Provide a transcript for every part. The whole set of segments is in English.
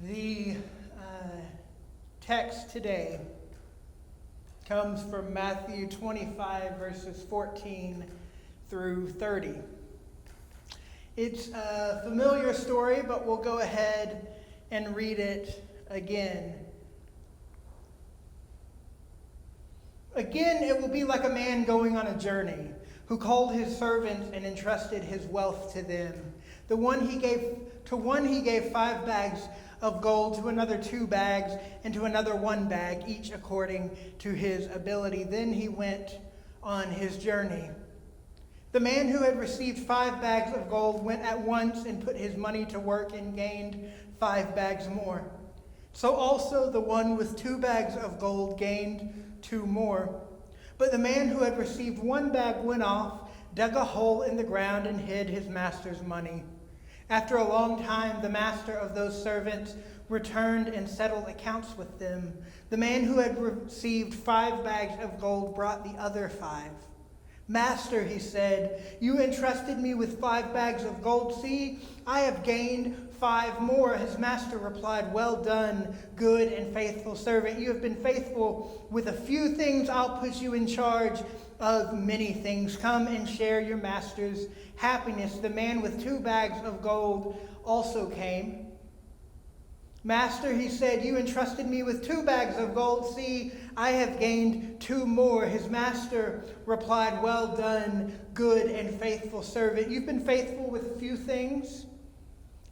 The text today comes from Matthew 25, verses 14 through 30. It's a familiar story, but we'll go ahead and read it again. Again, it will be like a man going on a journey, who called his servants and entrusted his wealth to them. To one he gave 5 bags of gold, to another 2 bags, and to another 1 bag, each according to his ability. Then he went on his journey. The man who had received 5 bags of gold went at once and put his money to work and gained 5 bags more. So also the one with 2 bags of gold gained 2 more. But the man who had received 1 bag went off, dug a hole in the ground, and hid his master's money. After a long time, the master of those servants returned and settled accounts with them. The man who had received 5 bags of gold brought the other 5. Master, he said, you entrusted me with 5 bags of gold. See, I have gained 5 more. His master replied, well done, good and faithful servant. You have been faithful with a few things. I'll put you in charge of many things. Come and share your master's happiness. The man with 2 bags of gold also came. Master, he said, you entrusted me with 2 bags of gold. See, I have gained 2 more. His master replied, well done, good and faithful servant. You've been faithful with a few things.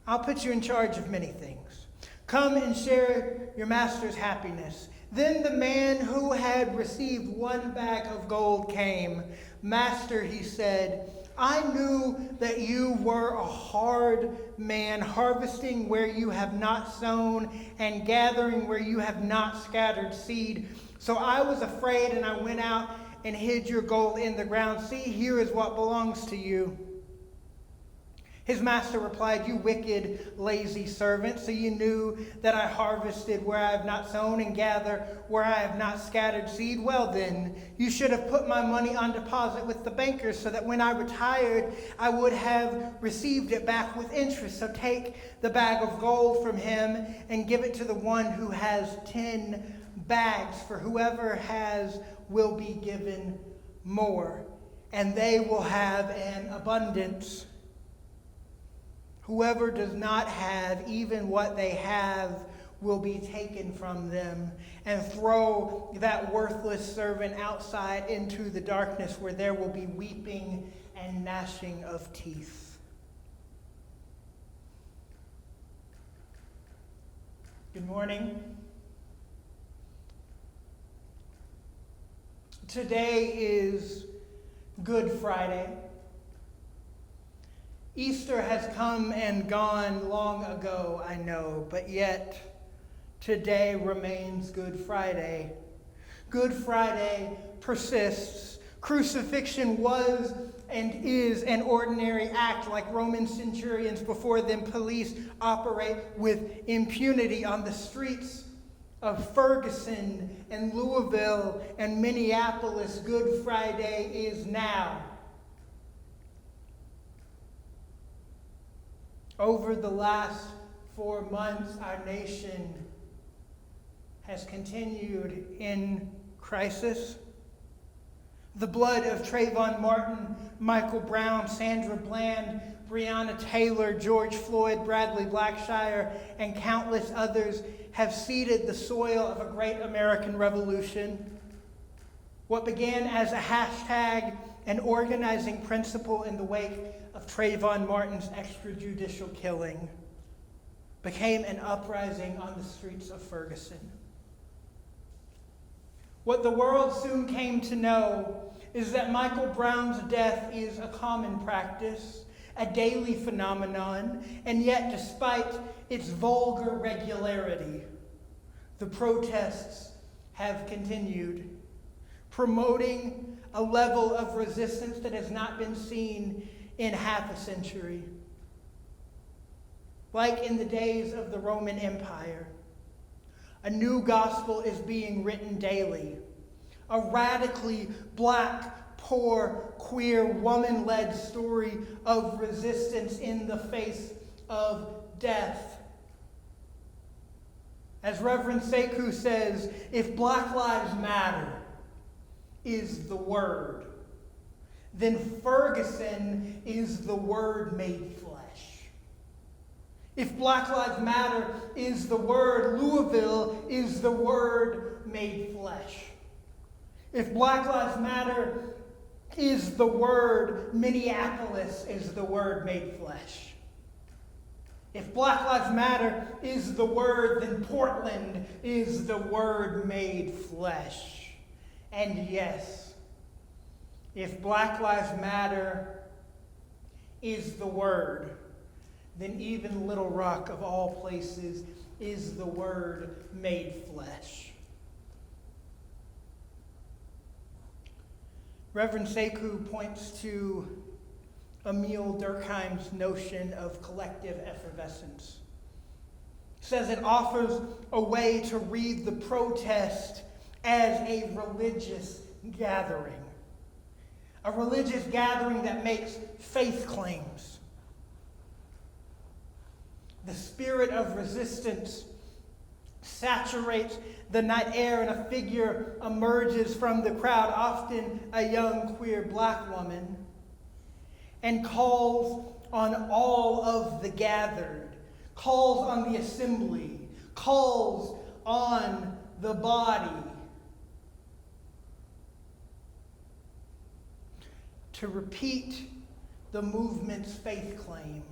I'll put you in charge of many things. Come and share your master's happiness. Then the man who had received 1 bag of gold came. Master, he said, I knew that you were a hard man, harvesting where you have not sown and gathering where you have not scattered seed. So I was afraid and I went out and hid your gold in the ground. See, here is what belongs to you. His master replied, you wicked, lazy servant. So you knew that I harvested where I have not sown and gather where I have not scattered seed. Well then, you should have put my money on deposit with the bankers so that when I retired, I would have received it back with interest. So take the bag of gold from him and give it to the one who has 10 bags. For whoever has will be given more, and they will have an abundance. Whoever does not have even what they have will be taken from them. And throw that worthless servant outside into the darkness where there will be weeping and gnashing of teeth. Good morning. Today is Good Friday. Easter has come and gone long ago, I know, but yet today remains Good Friday. Good Friday persists. Crucifixion was and is an ordinary act. Like Roman centurions before them, police operate with impunity on the streets of Ferguson and Louisville and Minneapolis. Good Friday is now. Over the last 4 months, our nation has continued in crisis. The blood of Trayvon Martin, Michael Brown, Sandra Bland, Breonna Taylor, George Floyd, Bradley Blackshire, and countless others have seeded the soil of a great American revolution. What began as a hashtag and organizing principle in the wake of Trayvon Martin's extrajudicial killing became an uprising on the streets of Ferguson. What the world soon came to know is that Michael Brown's death is a common practice, a daily phenomenon, and yet despite its vulgar regularity, the protests have continued, promoting a level of resistance that has not been seen in half a century. like in the days of the Roman Empire. A new gospel is being written daily. A radically black, poor, queer, woman-led story of resistance in the face of death. As Reverend Sekou says, if Black Lives Matter is the word, then Ferguson is the word made flesh. If Black Lives Matter is the word, Louisville is the word made flesh. If Black Lives Matter is the word, Minneapolis is the word made flesh. If Black Lives Matter is the word, then Portland is the word made flesh. And yes, if Black Lives Matter is the word, then even Little Rock, of all places, is the word made flesh. Reverend Sekou points to Emile Durkheim's notion of collective effervescence. He says it offers a way to read the protest as a religious gathering. A religious gathering that makes faith claims. The spirit of resistance saturates the night air, and a figure emerges from the crowd, often a young queer black woman, and calls on all of the gathered, calls on the assembly, calls on the body to repeat the movement's faith claim.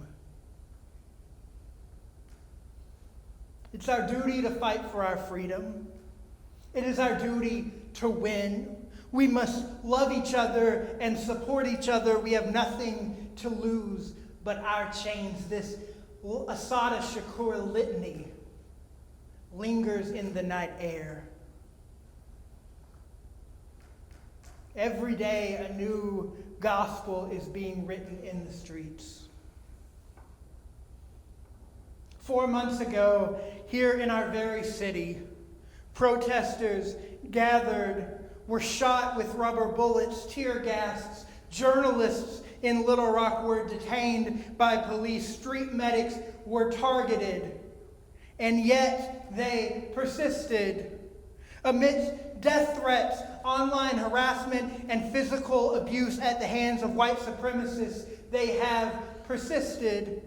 It's our duty to fight for our freedom. It is our duty to win. We must love each other and support each other. We have nothing to lose but our chains. This Assata Shakur litany lingers in the night air. Every day a new gospel is being written in the streets. 4 months ago, here in our very city, protesters gathered, were shot with rubber bullets, tear gas. Journalists in Little Rock were detained by police. Street medics were targeted. And yet they persisted. Amidst death threats, online harassment, and physical abuse at the hands of white supremacists, they have persisted.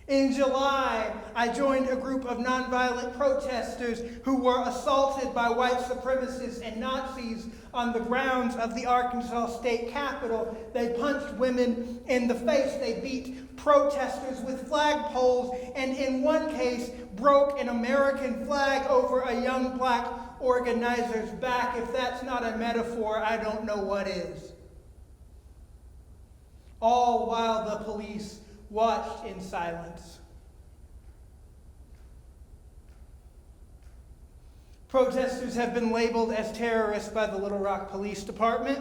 In July, I joined a group of nonviolent protesters who were assaulted by white supremacists and Nazis on the grounds of the Arkansas State Capitol. They punched women in the face. They beat protesters with flagpoles, and in one case, broke an American flag over a young black organizer's back. If that's not a metaphor, I don't know what is. All while the police watched in silence. Protesters have been labeled as terrorists by the Little Rock Police Department,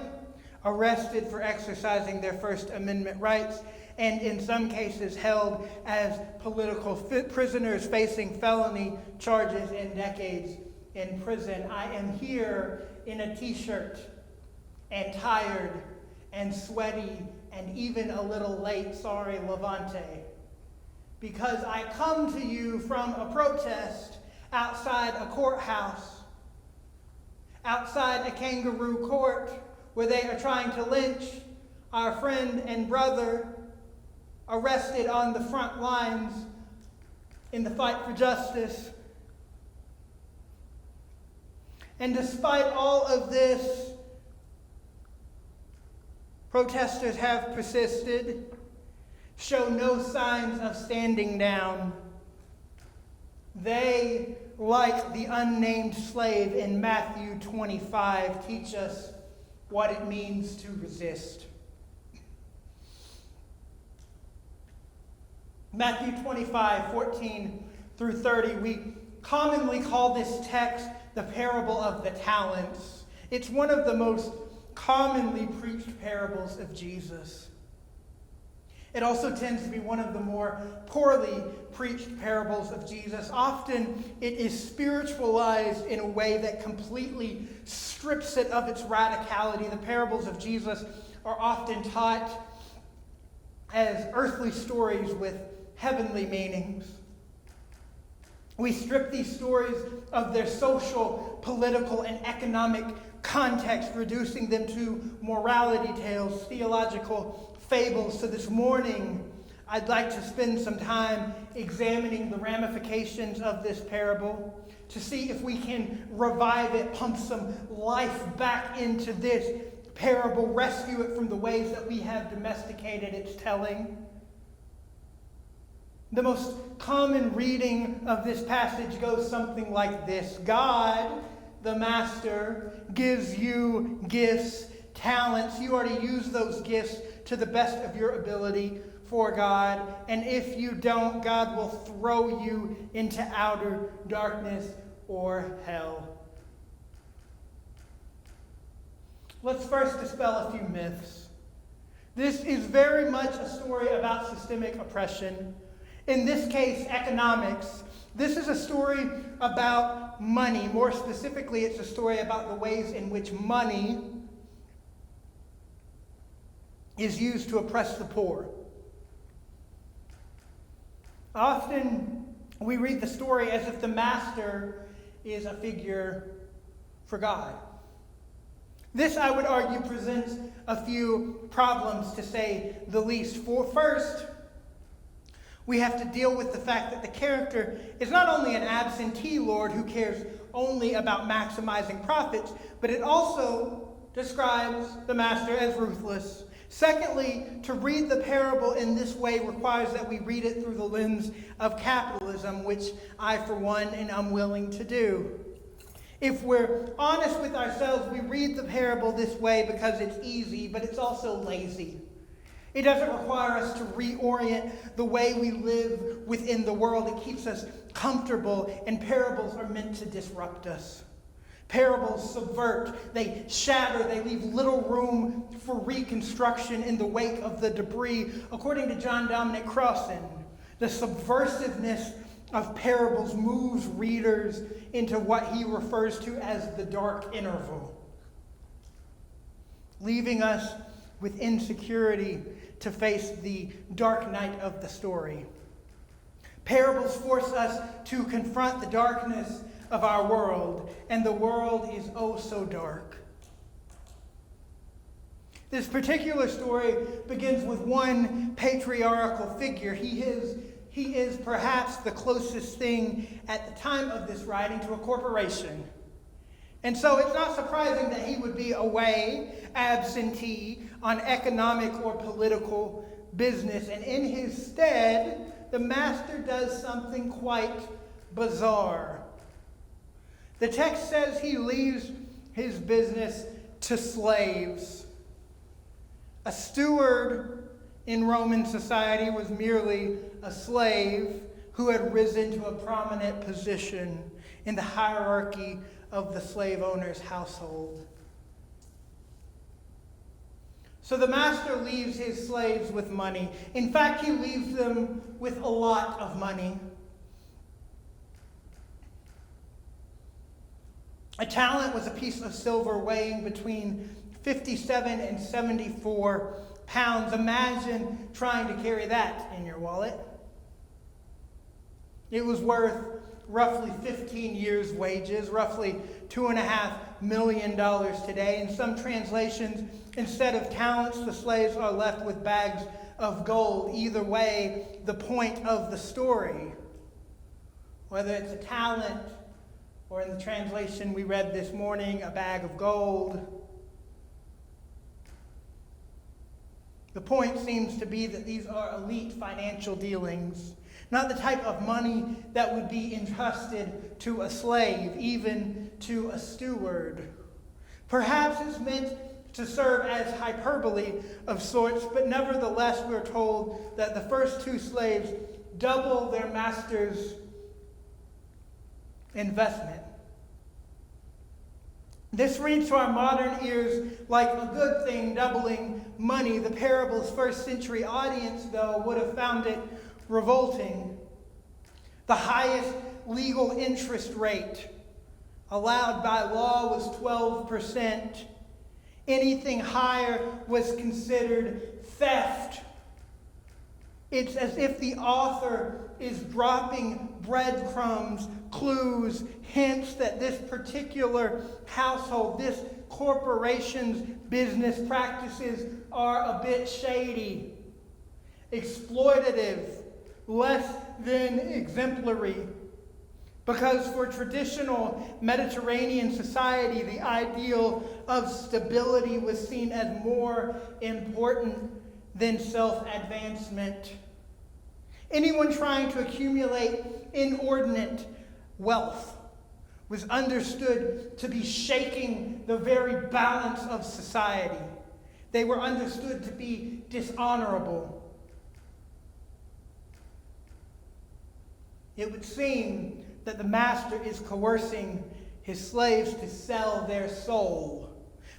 arrested for exercising their First Amendment rights, and in some cases held as political prisoners facing felony charges and decades in prison. I am here in a t-shirt and tired and sweaty and even a little late, sorry, Levante, because I come to you from a protest outside a courthouse, outside a kangaroo court, where they are trying to lynch our friend and brother arrested on the front lines in the fight for justice. And despite all of this, protesters have persisted, show no signs of standing down. They, like the unnamed slave in Matthew 25, teach us what it means to resist. Matthew 25, 14 through 30, we commonly call this text the parable of the talents. It's one of the most commonly preached parables of Jesus. It also tends to be one of the more poorly preached parables of Jesus. Often it is spiritualized in a way that completely strips it of its radicality. The parables of Jesus are often taught as earthly stories with heavenly meanings. We strip these stories of their social, political, and economic context, reducing them to morality tales, theological fables. So this morning, I'd like to spend some time examining the ramifications of this parable to see if we can revive it, pump some life back into this parable, rescue it from the ways that we have domesticated its telling. The most common reading of this passage goes something like this. God, the master, gives you gifts, talents. You are to use those gifts to the best of your ability for God. And if you don't, God will throw you into outer darkness or hell. Let's first dispel a few myths. This is very much a story about systemic oppression. In this case, economics. This is a story about money. More specifically, it's a story about the ways in which money is used to oppress the poor. Often, we read the story as if the master is a figure for God. This, I would argue, presents a few problems, to say the least. First, we have to deal with the fact that the character is not only an absentee lord who cares only about maximizing profits, but it also describes the master as ruthless. Secondly, to read the parable in this way requires that we read it through the lens of capitalism, which I, for one, am unwilling to do. If we're honest with ourselves, we read the parable this way because it's easy, but it's also lazy. It doesn't require us to reorient the way we live within the world. It keeps us comfortable, and parables are meant to disrupt us. Parables subvert, they shatter, they leave little room for reconstruction in the wake of the debris. According to John Dominic Crossan, the subversiveness of parables moves readers into what he refers to as the dark interval, leaving us with insecurity to face the dark night of the story. Parables force us to confront the darkness of our world, and the world is oh so dark. This particular story begins with one patriarchal figure. He is perhaps the closest thing at the time of this writing to a corporation. And so it's not surprising that he would be away, absentee, on economic or political business. And in his stead, the master does something quite bizarre. The text says he leaves his business to slaves. A steward in Roman society was merely a slave who had risen to a prominent position in the hierarchy of the slave owner's household. So the master leaves his slaves with money. In fact, he leaves them with a lot of money. A talent was a piece of silver weighing between 57 and 74 pounds. Imagine trying to carry that in your wallet. It was worth roughly 15 years' wages, roughly $2.5 million today. In some translations, instead of talents, the slaves are left with bags of gold. Either way, the point of the story, whether it's a talent or in the translation we read this morning, a bag of gold, the point seems to be that these are elite financial dealings, not the type of money that would be entrusted to a slave, even to a steward. Perhaps it's meant to serve as hyperbole of sorts, but nevertheless we're told that the first two slaves double their master's investment. This reads to our modern ears like a good thing, doubling money. The parable's first century audience, though, would have found it revolting. The highest legal interest rate allowed by law was 12%. Anything higher was considered theft. It's as if the author is dropping breadcrumbs, clues, hints that this particular household, this corporation's business practices are a bit shady, exploitative, less than exemplary. Because for traditional Mediterranean society, the ideal of stability was seen as more important than self-advancement. Anyone trying to accumulate inordinate wealth was understood to be shaking the very balance of society. They were understood to be dishonorable. It would seem that the master is coercing his slaves to sell their soul,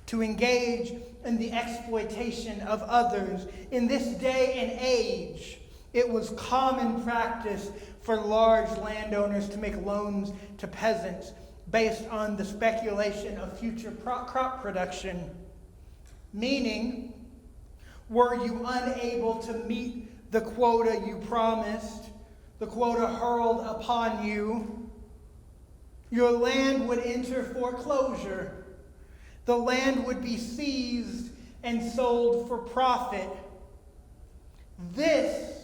to engage in the exploitation of others. In this day and age, it was common practice for large landowners to make loans to peasants based on the speculation of future crop production. Meaning, were you unable to meet the quota you promised, the quota hurled upon you, your land would enter foreclosure. The land would be seized and sold for profit. This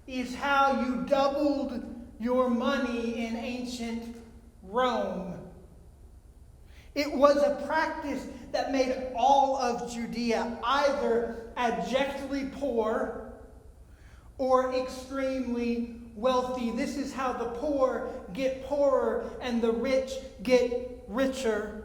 is how you doubled your money in ancient Rome. It was a practice that made all of Judea either abjectly poor or extremely wealthy. This is how the poor get poorer and the rich get richer.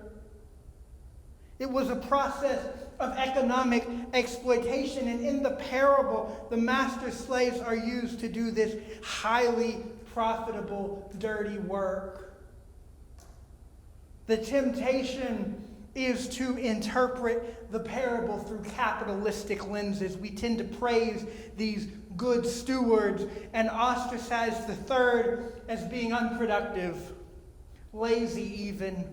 It was a process of economic exploitation, and in the parable, the master's slaves are used to do this highly profitable, dirty work. The temptation is to interpret the parable through capitalistic lenses. We tend to praise these good stewards and ostracize the third as being unproductive, lazy even.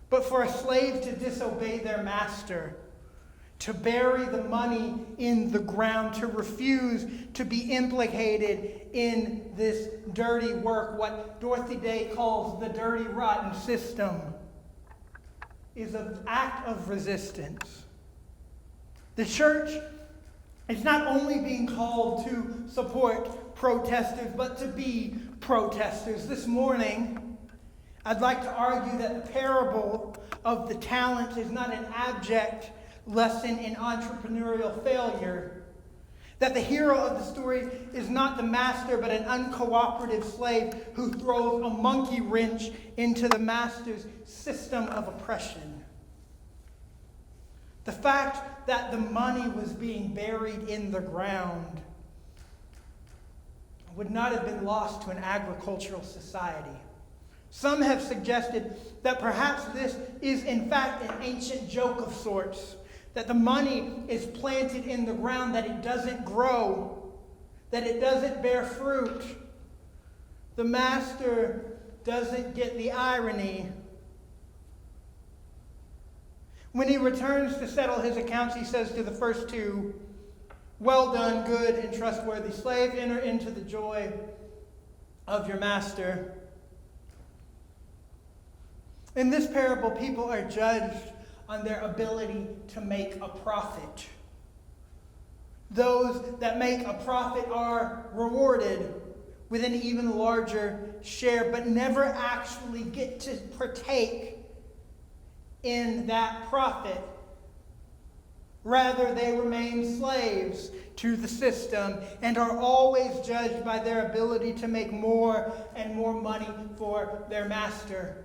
But for a slave to disobey their master, to bury the money in the ground, to refuse to be implicated in this dirty work, what Dorothy Day calls the dirty, rotten system, is an act of resistance. The church is not only being called to support protesters, but to be protesters. This morning, I'd like to argue that the parable of the talents is not an abject lesson in entrepreneurial failure. That the hero of the story is not the master, but an uncooperative slave who throws a monkey wrench into the master's system of oppression. The fact that the money was being buried in the ground would not have been lost to an agricultural society. Some have suggested that perhaps this is in fact an ancient joke of sorts, that the money is planted in the ground, that it doesn't grow, that it doesn't bear fruit. The master doesn't get the irony. When he returns to settle his accounts, he says to the first two, "Well done, good and trustworthy slave. Enter into the joy of your master." In this parable, people are judged on their ability to make a profit. Those that make a profit are rewarded with an even larger share, but never actually get to partake in that profit. Rather, they remain slaves to the system and are always judged by their ability to make more and more money for their master.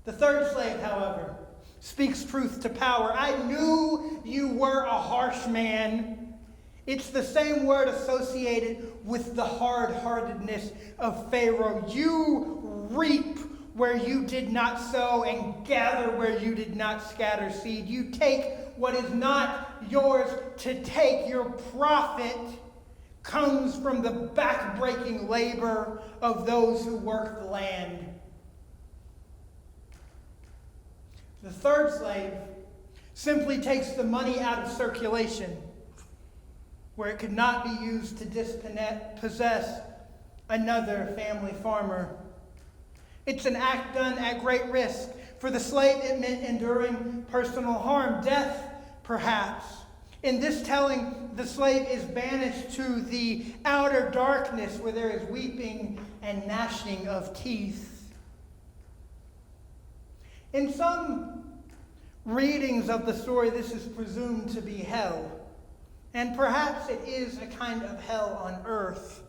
The third slave, however, speaks truth to power. "I knew you were a harsh man." It's the same word associated with the hard-heartedness of Pharaoh. "You reap where you did not sow and gather where you did not scatter seed. You take what is not yours to take. Your profit comes from the back-breaking labor of those who work the land. The third slave simply takes the money out of circulation, where it could not be used to dispossess another family farmer. It's an act done at great risk. For the slave, it meant enduring personal harm, death, perhaps. In this telling, the slave is banished to the outer darkness where there is weeping and gnashing of teeth. In some readings of the story, this is presumed to be hell. And perhaps it is a kind of hell on earth,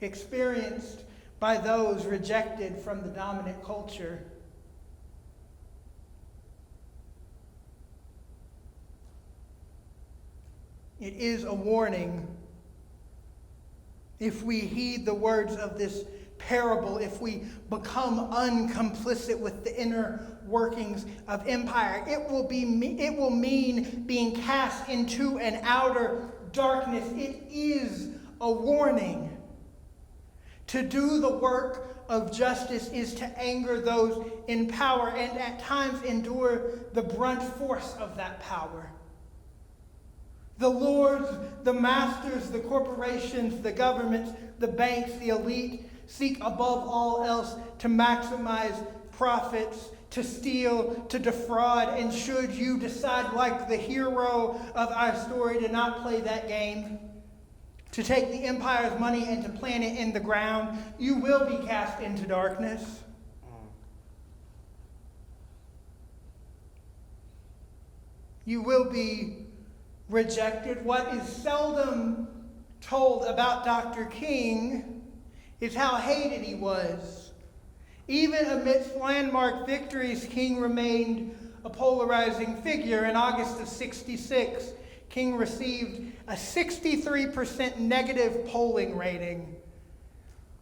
experienced by those rejected from the dominant culture. It is a warning. If we heed the words of this parable, if we become uncomplicit with the inner workings of empire, it will mean being cast into an outer darkness. It is a warning. To do the work of justice is to anger those in power and at times endure the brunt force of that power. The lords, the masters, the corporations, the governments, the banks, the elite seek above all else to maximize profits, to steal, to defraud. And should you decide, like the hero of our story, to not play that game, to take the empire's money and to plant it in the ground, you will be cast into darkness. You will be rejected. What is seldom told about Dr. King is how hated he was. Even amidst landmark victories, King remained a polarizing figure. In August of '66, King received a 63% negative polling rating,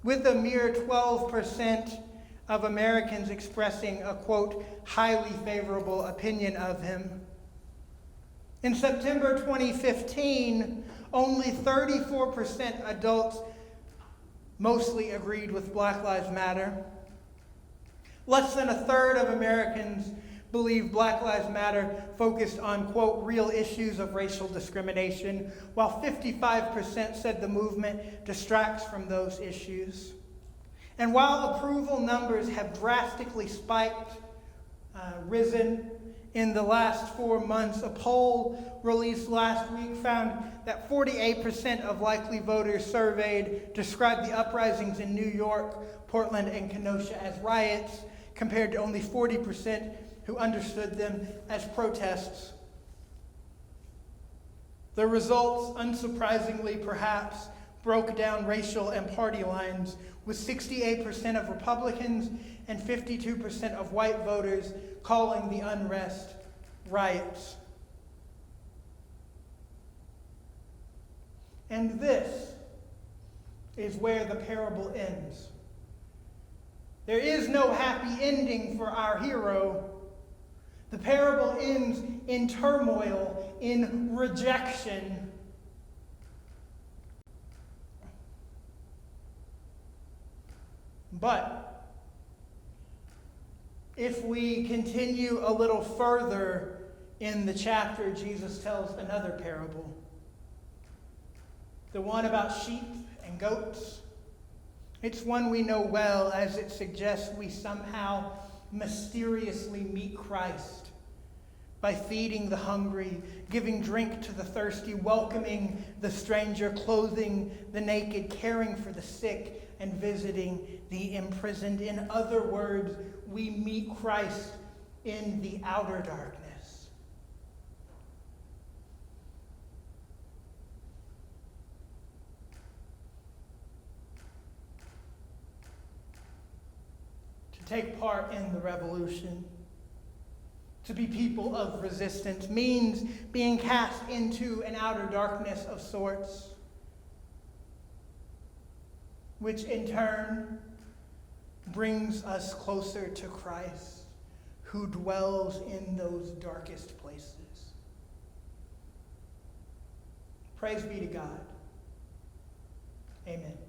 with a mere 12% of Americans expressing a, quote, highly favorable opinion of him. In September 2015, only 34% adults mostly agreed with Black Lives Matter. Less than a third of Americans believe Black Lives Matter focused on, quote, real issues of racial discrimination, while 55% said the movement distracts from those issues. And while approval numbers have drastically risen in the last 4 months, a poll released last week found that 48% of likely voters surveyed described the uprisings in New York, Portland, and Kenosha as riots, compared to only 40% who understood them as protests. The results, unsurprisingly perhaps, broke down racial and party lines, with 68% of Republicans and 52% of white voters calling the unrest riots. And this is where the parable ends. There is no happy ending for our hero. The parable ends in turmoil, in rejection. But if we continue a little further in the chapter, Jesus tells another parable. The one about sheep and goats. It's one we know well, as it suggests we somehow mysteriously meet Christ by feeding the hungry, giving drink to the thirsty, welcoming the stranger, clothing the naked, caring for the sick, and visiting the imprisoned. In other words, we meet Christ in the outer darkness. To take part in the revolution, to be people of resistance, means being cast into an outer darkness of sorts. which in turn brings us closer to Christ, who dwells in those darkest places. Praise be to God. Amen.